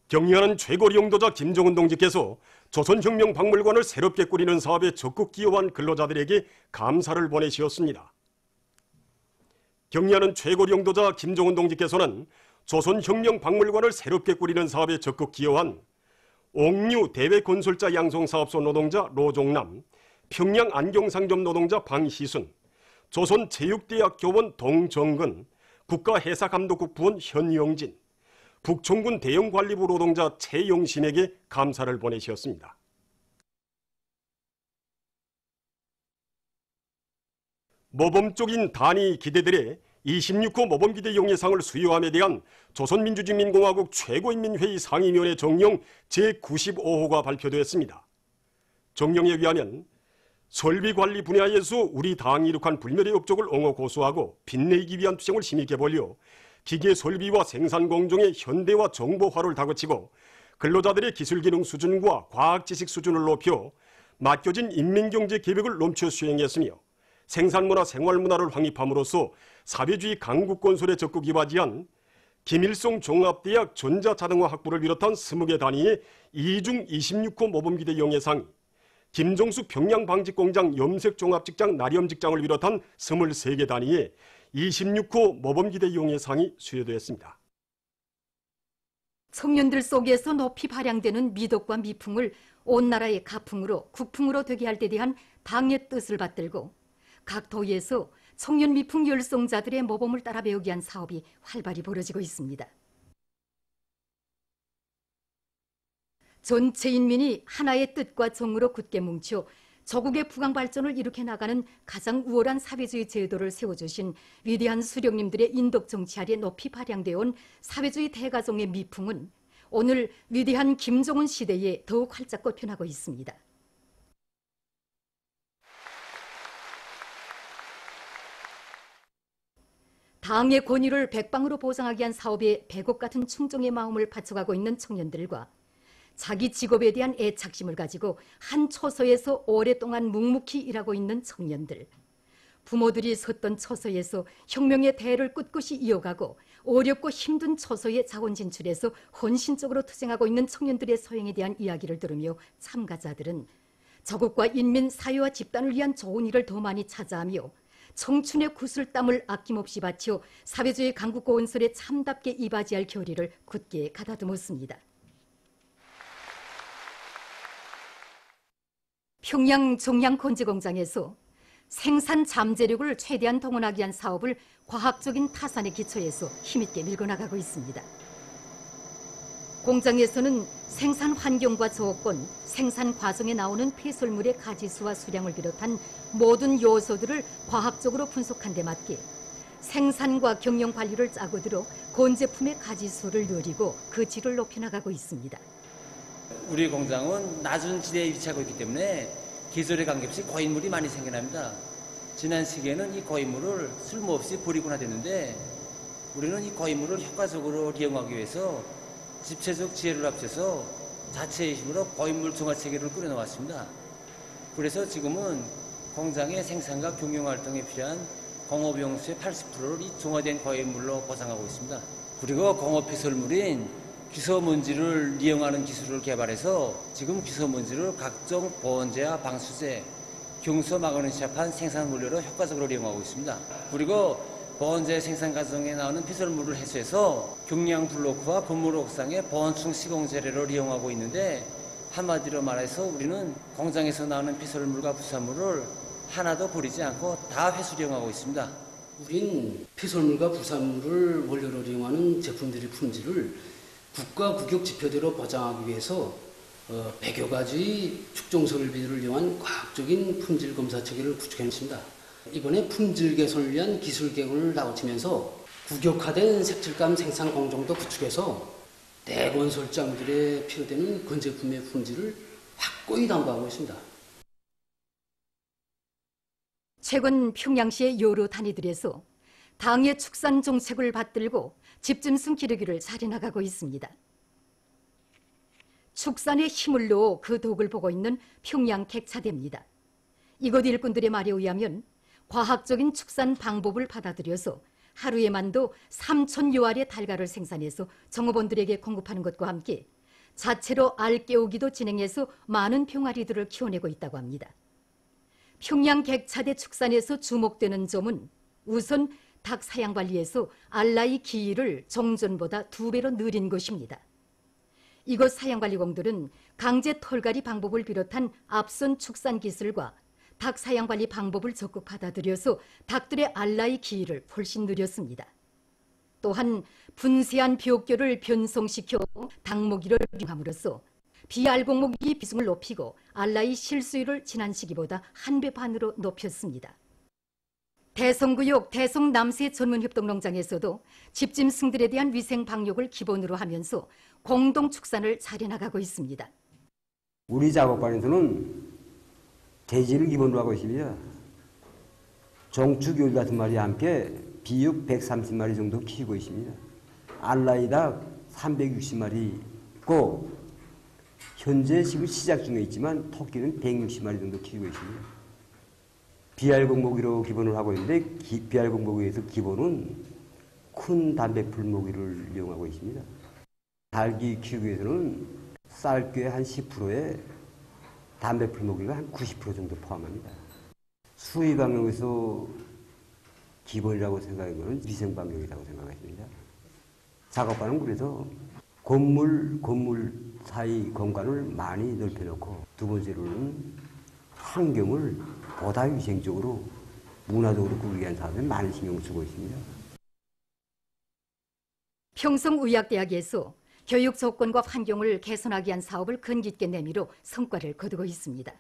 경리하는 최고리 용도자 김정은 동지께서 조선혁명박물관을 새롭게 꾸리는 사업에 적극 기여한 근로자들에게 감사를 보내시었습니다. 경리하는 최고리 용도자 김정은 동지께서는 조선혁명박물관을 새롭게 꾸리는 사업에 적극 기여한 옥류 대외건설자 양성사업소 노동자 로종남, 평양 안경상점 노동자 방희순, 조선체육대학 교원 동정근, 국가해사감독국 부원 현영진, 북총군 대형관리부 노동자 최용신에게 감사를 보내셨습니다. 모범적인 단위 기대들의 26호 모범기대 용예상을 수여함에 대한 조선민주주의인민공화국 최고인민회의 상임위원회 정령 제95호가 발표되었습니다. 정령에 의하면 설비관리 분야에서 우리 당이 이룩한 불멸의 업적을 옹호 고수하고 빛내기 위한 투쟁을 힘있게 벌여 기계 설비와 생산 공정의 현대화 정보화를 다그치고 근로자들의 기술기능 수준과 과학지식 수준을 높여 맡겨진 인민경제 계획을 넘쳐 수행했으며 생산문화 생활문화를 확립함으로써 사회주의 강국건설에 적극 이바지한 김일성 종합대학 전자자동화 학부를 비롯한 20개 단위의 2중 26호 모범기대 용예상이 김정숙 평양방직공장 염색종합직장 나렴직장을 비롯한 23개 단위의 26호 모범기대 용예상이 수여되었습니다. 청년들 속에서 높이 발양되는 미덕과 미풍을 온 나라의 가풍으로 국풍으로 되게 할 데 대한 당의 뜻을 받들고 각 도에서 청년 미풍 열성자들의 모범을 따라 배우기 위한 사업이 활발히 벌어지고 있습니다. 전체 인민이 하나의 뜻과 정으로 굳게 뭉쳐 조국의 부강 발전을 일으켜 나가는 가장 우월한 사회주의 제도를 세워주신 위대한 수령님들의 인덕 정치 아래 높이 발양되어 온 사회주의 대가정의 미풍은 오늘 위대한 김정은 시대에 더욱 활짝 꽃펴나고 있습니다. 당의 권위를 백방으로 보장하기 위한 사업에 백옥 같은 충정의 마음을 바쳐가고 있는 청년들과 자기 직업에 대한 애착심을 가지고 한 처소에서 오랫동안 묵묵히 일하고 있는 청년들, 부모들이 섰던 처소에서 혁명의 대를 꿋꿋이 이어가고 어렵고 힘든 처소에 자원 진출해서 헌신적으로 투쟁하고 있는 청년들의 소행에 대한 이야기를 들으며 참가자들은 조국과 인민, 사회와 집단을 위한 좋은 일을 더 많이 찾아하며 청춘의 구슬땀을 아낌없이 바쳐 사회주의 강국과 건설에 참답게 이바지할 결의를 굳게 가다듬었습니다. 평양 정량건재공장에서 생산 잠재력을 최대한 동원하기 위한 사업을 과학적인 타산에 기초해서 힘있게 밀고 나가고 있습니다. 공장에서는 생산 환경과 조건, 생산 과정에 나오는 폐설물의 가지수와 수량을 비롯한 모든 요소들을 과학적으로 분석한 데 맞게 생산과 경영 관리를 짜고 들어 건제품의 가지수를 늘리고 그 질을 높여나가고 있습니다. 우리 공장은 낮은 지대에 위치하고 있기 때문에 계절에 관계없이 고인물이 많이 생겨납니다. 지난 시기에는 이 고인물을 쓸모없이 버리거나 됐는데 우리는 이 고인물을 효과적으로 이용하기 위해서 집체적 지혜를 합쳐서 자체의 힘으로 고인물 종합체계를 꾸려나왔습니다. 그래서 지금은 공장의 생산과 경영활동에 필요한 공업용수의 80%를 이 종화된 고인물로 보상하고 있습니다. 그리고 공업폐설물인 귀소먼지를 이용하는 기술을 개발해서 지금 귀소먼지를 각종 보온재와 방수제, 경소 막원을 시합한 생산물료로 효과적으로 이용하고 있습니다. 그리고 보온재 생산 과정에 나오는 폐설물을 해소해서 경량 블로크와 건물 옥상의 보온층 시공 재료를 이용하고 있는데 한마디로 말해서 우리는 공장에서 나오는 폐설물과 부산물을 하나도 버리지 않고 다 회수 이용하고 있습니다. 우린 폐설물과 부산물을 원료로 이용하는 제품들의 품질을 국가 국역 지표대로 보장하기 위해서 100여 가지 축정 설비를 이용한 과학적인 품질 검사 체계를 구축했습니다. 이번에 품질 개선을 위한 기술 개혁을 나오치면서 국역화된 색칠감 생산 공정도 구축해서 대건설장들에 필요되는 건제품의 품질을 확고히 담보하고 있습니다. 최근 평양시의 여러 단위들에서 당의 축산 정책을 받들고 집짐승 기르기를 잘해나가고 있습니다. 축산에 힘을 넣어 그 덕을 보고 있는 평양 객차대입니다. 이곳 일꾼들의 말에 의하면 과학적인 축산 방법을 받아들여서 하루에만도 3,000여 알의 달걀을 생산해서 정업원들에게 공급하는 것과 함께 자체로 알 깨우기도 진행해서 많은 병아리들을 키워내고 있다고 합니다. 평양 객차대 축산에서 주목되는 점은 우선 닭 사양 관리에서 알라이 기일을 정전보다 2배로 늘린 것입니다. 이곳 사양관리공들은 강제 털갈이 방법을 비롯한 앞선 축산 기술과 닭 사양관리 방법을 적극 받아들여서 닭들의 알라이 기일을 훨씬 늘렸습니다. 또한 분쇄한 벼교를 변성시켜 닭모기를 이용함으로써 비알곡모기 비중을 높이고 알라이 실수율을 지난 시기보다 1배 반으로 높였습니다. 대성구역 대성남새 전문협동농장에서도 집짐승들에 대한 위생 방역을 기본으로 하면서 공동 축산을 잘해나가고 있습니다. 우리 작업반에서는 돼지를 기본으로 하고 있습니다. 종축 15마리 함께 비육 130마리 정도 키우고 있습니다. 알라이닭 360마리 있고 현재 지금 시작 중에 있지만 토끼는 160마리 정도 키우고 있습니다. 비알곡모기로 기본을 하고 있는데 비알곡모기에서 기본은 큰 단백질 모기를 이용하고 있습니다. 닭이 키우기 위해서는 쌀꾀 한 10%에 단백질 모기가 한 90% 정도 포함합니다. 수의 방역에서 기본이라고 생각하는 것은 위생 방역이라고 생각했습니다. 작업반은 그래서 건물 사이 공간을 많이 넓혀놓고 두 번째로는 환경을 보다 위생적으로 문화적으로 꾸리기 위한 사업에 많은 신경을 쓰고 있습니다. 평성의학대학에서 교육 조건과 환경을 개선하기 위한 사업을 근기있게 내밀어 성과를 거두고 있습니다.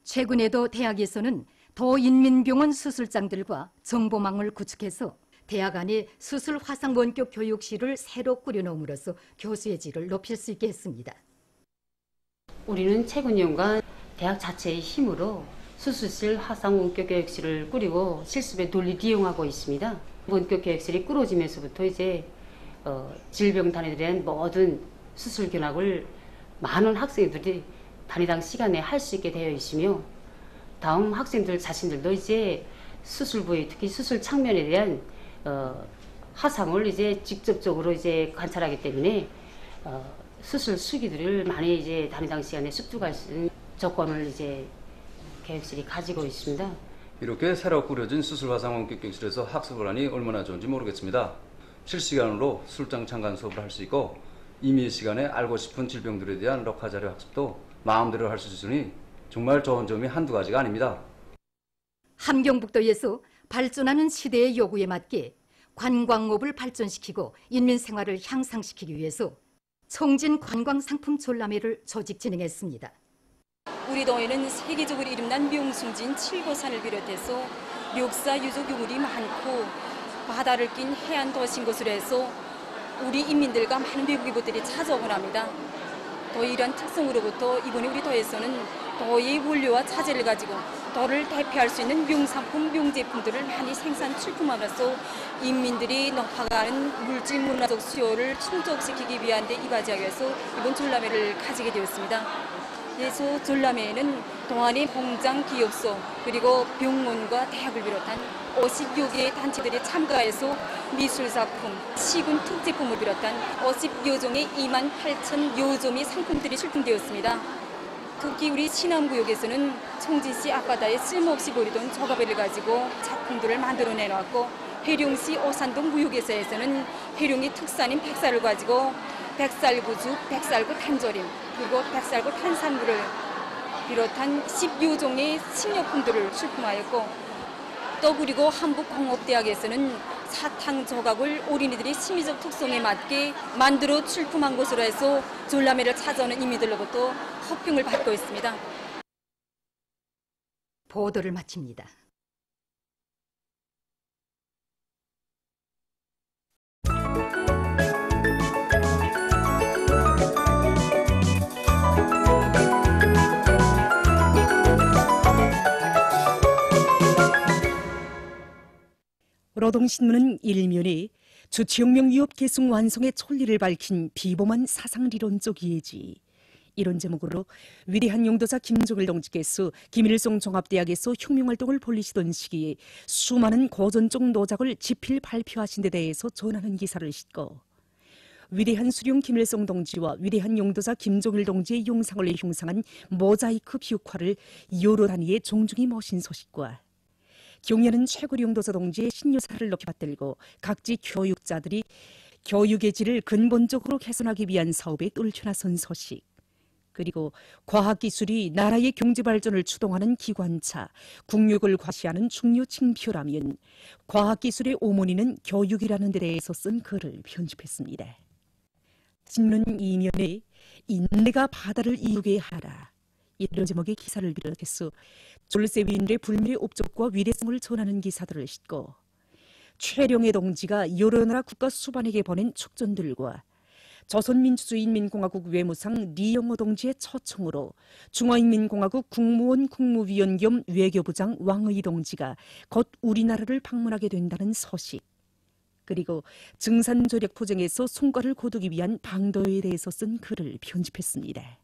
최근에도 대학에서는 도인민병원 수술장들과 정보망을 구축해서 대학 안에 수술 화상 원격 교육실을 새로 꾸려놓음으로써 교수의 질을 높일 수 있게 했습니다. 우리는 최근연간 대학 자체의 힘으로 수술실 화상 원격 교육실을 꾸리고 실습에 논리 이용하고 있습니다. 원격 교육실이 꾸려지면서부터 이제 질병 단위에 대한 모든 수술 견학을 많은 학생들이 단위당 시간에 할 수 있게 되어 있으며 다음 학생들 자신들도 이제 수술 부위 특히 수술 창면에 대한 화상을 이제 직접적으로 이제 관찰하기 때문에 수술 수기들을 많이 이제 단위당 시간에 습득할 수 있는 조건을 이제 교육실이 가지고 있습니다. 이렇게 새로 꾸려진 수술 화상 원격 교육실에서 학습을 하니 얼마나 좋은지 모르겠습니다. 실시간으로 술장 참관 수업을 할 수 있고 임의 시간에 알고 싶은 질병들에 대한 럭하 자료 학습도 마음대로 할 수 있으니 정말 좋은 점이 한두 가지가 아닙니다. 함경북도에서 발전하는 시대의 요구에 맞게 관광업을 발전시키고 인민 생활을 향상시키기 위해서 청진 관광상품 전람회를 조직 진행했습니다. 우리 동해는 세계적으로 이름난 명승지인 칠고산을 비롯해서 멱사 유적 유물이 많고 바다를 낀 해안 도시인 것으로 해서 우리 인민들과 많은 외국인 분들이 찾아오곤 합니다. 더 이러한 특성으로부터 이번에 우리 도에서는 도의 원료와 차재를 가지고 도를 대표할 수 있는 명상품, 명제품들을 많이 생산 출품함으로써 인민들이 높아가는 물질 문화적 수요를 충족시키기 위한 데 이바지하기 위해서 이번 전람회를 가지게 되었습니다. 그래서 전람회에는 동안의 공장, 기업소, 그리고 병원과 대학을 비롯한 50여 개의 단체들이 참가해서 미술작품, 시군 특제품을 비롯한 50여 종의 28,000여 점의 상품들이 출품되었습니다. 특히 우리 신암구역에서는 청진시 앞바다에 쓸모없이 버리던 조가배를 가지고 작품들을 만들어내놨고 해룡시 오산동 무역에서는 해룡의 특산인 백살을 가지고 백살구죽, 백살구 탄조림, 그리고 백살구 탄산물을 비롯한 10여 종의 식료품들을 출품하였고 또 그리고 한국공업대학에서는 사탕 조각을 어린이들의 심리적 특성에 맞게 만들어 출품한 것으로 해서 전람회를 찾아오는 인민들로부터 호평을 받고 있습니다. 보도를 마칩니다. 노동신문은 일면에 주치혁명 위협 계승 완성의 촌리를 밝힌 비범한 사상리론적 이해지, 이런 제목으로 위대한 용도자 김종일 동지께서 김일성 종합대학에서 혁명활동을 벌이시던 시기에 수많은 고전적 노작을 집필 발표하신 데 대해서 전하는 기사를 싣고 위대한 수령 김일성 동지와 위대한 용도사 김종일 동지의 용상을 흉상한 모자이크 비육화를 여러 단위의 종중이 모신 소식과 경연은 최고 용도사 동지의 신유사를 높이 받들고 각지 교육자들이 교육의 질을 근본적으로 개선하기 위한 사업에 똘쳐나선 소식, 그리고 과학기술이 나라의 경제발전을 추동하는 기관차, 국력을 과시하는 중요 징표라면 과학기술의 오모니는 교육이라는 데 대해서 쓴 글을 편집했습니다. 신문 이면에 인내가 바다를 이루게 하라, 이런 제목의 기사를 비롯해서 졸세위인들의 불멸의 업적과 위대성을 전하는 기사들을 싣고 최룡해 동지가 여러 나라 국가 수반에게 보낸 축전들과 조선민주주의인민공화국 외무상 리영호 동지의 초청으로 중화인민공화국 국무원 국무위원 겸 외교부장 왕의 동지가 곧 우리나라를 방문하게 된다는 소식, 그리고 증산조력 투쟁에서 성과를 거두기 위한 방도에 대해서 쓴 글을 편집했습니다.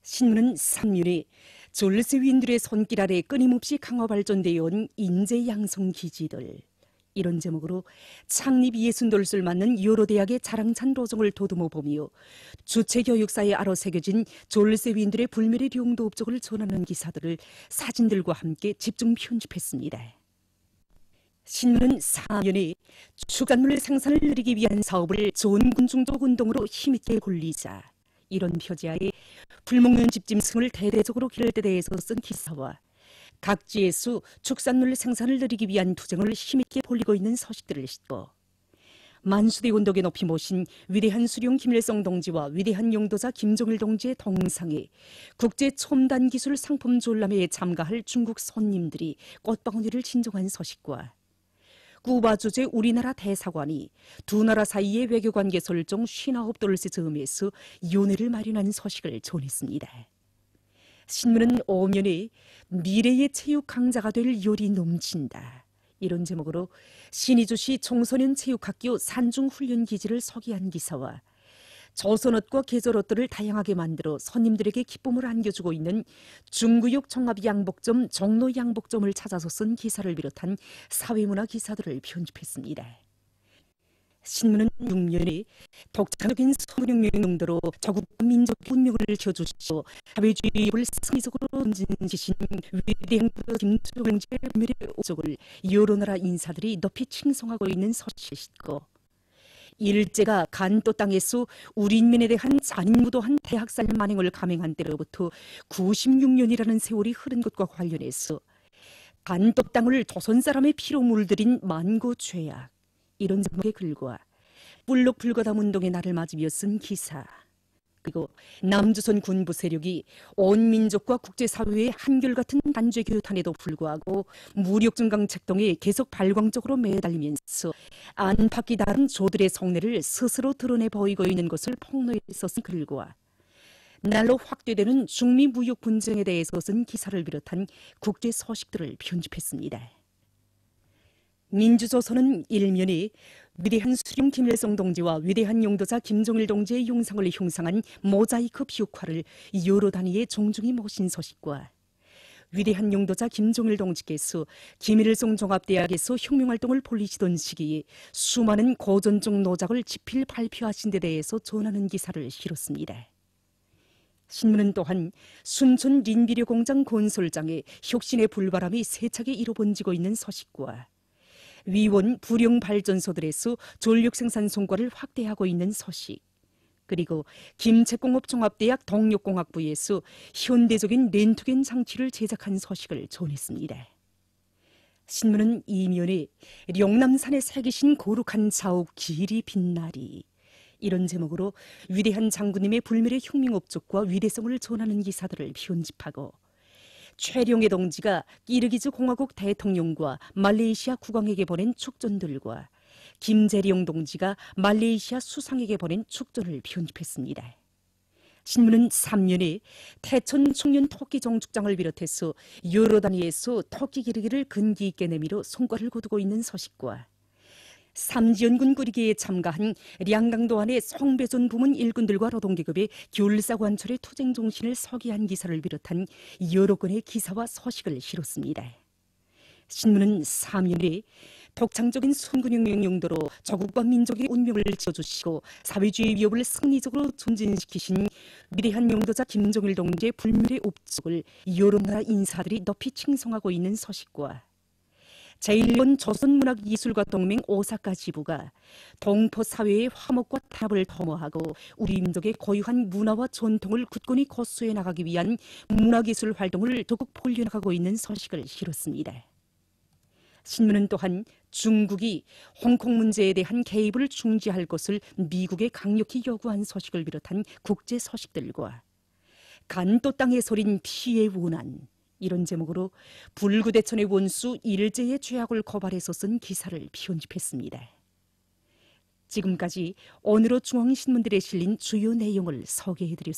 신문은 3년에 졸세위인들의 손길 아래 끊임없이 강화 발전되어 온 인재 양성 기지들, 이런 제목으로 창립 60돌을 맞는 여러 대학의 자랑찬 로정을 도듬어 보며 주체교육사에 아로 새겨진 졸세위인들의 불멸의 용도 업적을 전하는 기사들을 사진들과 함께 집중 편집했습니다. 신문은 4년에 축산물 생산을 늘리기 위한 사업을 전군중적 운동으로 힘있게 굴리자, 이런 표지하에 불목련 집짐승을 대대적으로 기를 때 대해서 쓴 기사와 각지에서 축산물 생산을 늘리기 위한 투쟁을 힘있게 벌이고 있는 소식들을 싣고 만수대 운동에 높이 모신 위대한 수령 김일성 동지와 위대한 용도사 김종일 동지의 동상에 국제 첨단 기술 상품 졸람회에 참가할 중국 손님들이 꽃바구니를 진정한 소식과 쿠바 주재 우리나라 대사관이 두 나라 사이의 외교관계 설정 59돌세 즈음에서 연회를 마련한 소식을 전했습니다. 신문은 오면에 미래의 체육 강자가 될 열이 넘친다, 이런 제목으로 신의주시 청소년 체육학교 산중훈련기지를 소개한 기사와 조선옷과 계절옷들을 다양하게 만들어 손님들에게 기쁨을 안겨주고 있는 중구역 종합양복점 종로양복점을 찾아서 쓴 기사를 비롯한 사회문화 기사들을 편집했습니다. 신문은 6년에 독창적인 소명령 용도로 자국 민족 분명을 켜주시고 사회주의를 승리적으로 던진지신 위대한 김종일의 불멸의 업적을 여러 나라 인사들이 높이 칭송하고 있는 소식을 싣고 일제가 간도 땅에서 우리 인민에 대한 잔인무도한 대학살 만행을 감행한 때로부터 96년이라는 세월이 흐른 것과 관련해서 간도 땅을 조선 사람의 피로 물들인 만고 죄악, 이런 제목의 글과 불록 불가담 운동의 날을 맞으며 쓴 기사, 그리고 남조선 군부 세력이 온 민족과 국제사회의 한결같은 단죄 교탄에도 불구하고 무력증강 책동에 계속 발광적으로 매달리면서 안팎이 다른 조들의 속내를 스스로 드러내 보이고 있는 것을 폭로해서 쓴 글과 날로 확대되는 중미 무역 분쟁에 대해서 쓴 기사를 비롯한 국제 소식들을 편집했습니다. 민주조선은 일면에 위대한 수령 김일성 동지와 위대한 용도사 김종일 동지의 용상을 흉상한 모자이크 비육화를 여러 단위의 종중이 모신 소식과 위대한 용도사 김종일 동지께서 김일성 종합대학에서 혁명활동을 벌이시던 시기에 수많은 고전적 노작을 집필 발표하신 데 대해서 전하는 기사를 실었습니다. 신문은 또한 순천 린비료 공장 건설장에 혁신의 불바람이 세차게 일어번지고 있는 소식과 위원 불용 발전소들에서 전력 생산 성과를 확대하고 있는 소식, 그리고 김책공업종합대학 동력공학부에서 현대적인 렌트겐 장치를 제작한 소식을 전했습니다. 신문은 이면에 영남산에 새기신 거룩한 자옥 길이 빛나리, 이런 제목으로 위대한 장군님의 불멸의 혁명업적과 위대성을 전하는 기사들을 편집하고 최룡해 동지가 끼르기즈 공화국 대통령과 말레이시아 국왕에게 보낸 축전들과 김재룡 동지가 말레이시아 수상에게 보낸 축전을 편집했습니다. 신문은 3년에 태천 청년 토끼 정축장을 비롯해서 여러 단위에서 토끼 기르기를 근기 있게 내밀어 성과를 거두고 있는 소식과 삼지연군 꾸리기에 참가한 량강도안의 성배전 부문 일꾼들과 노동계급의 귤사관철의 투쟁 정신을 서기한 기사를 비롯한 여러 건의 기사와 소식을 실었습니다. 신문은 3년에 독창적인 순근형 용도로 조국과 민족의 운명을 지어주시고 사회주의 위협을 승리적으로 존진시키신 위대한 용도자 김정일 동지의 불멸의 업적을 여러 나라 인사들이 높이 칭송하고 있는 소식과 제1본 조선문학예술가 동맹 오사카 지부가 동포 사회의 화목과 탄압을 도모하고 우리 민족의 고유한 문화와 전통을 굳건히 고수해 나가기 위한 문학예술 활동을 더욱 벌려나가고 있는 소식을 실었습니다. 신문은 또한 중국이 홍콩 문제에 대한 개입을 중지할 것을 미국에 강력히 요구한 소식을 비롯한 국제 소식들과 간도 땅에 소린 피해 원한, 이런 제목으로 불구대천의 원수 일제의 죄악을 고발해서 쓴 기사를 편집했습니다. 지금까지 오늘의 중앙신문들에 실린 주요 내용을 소개해드렸습니다.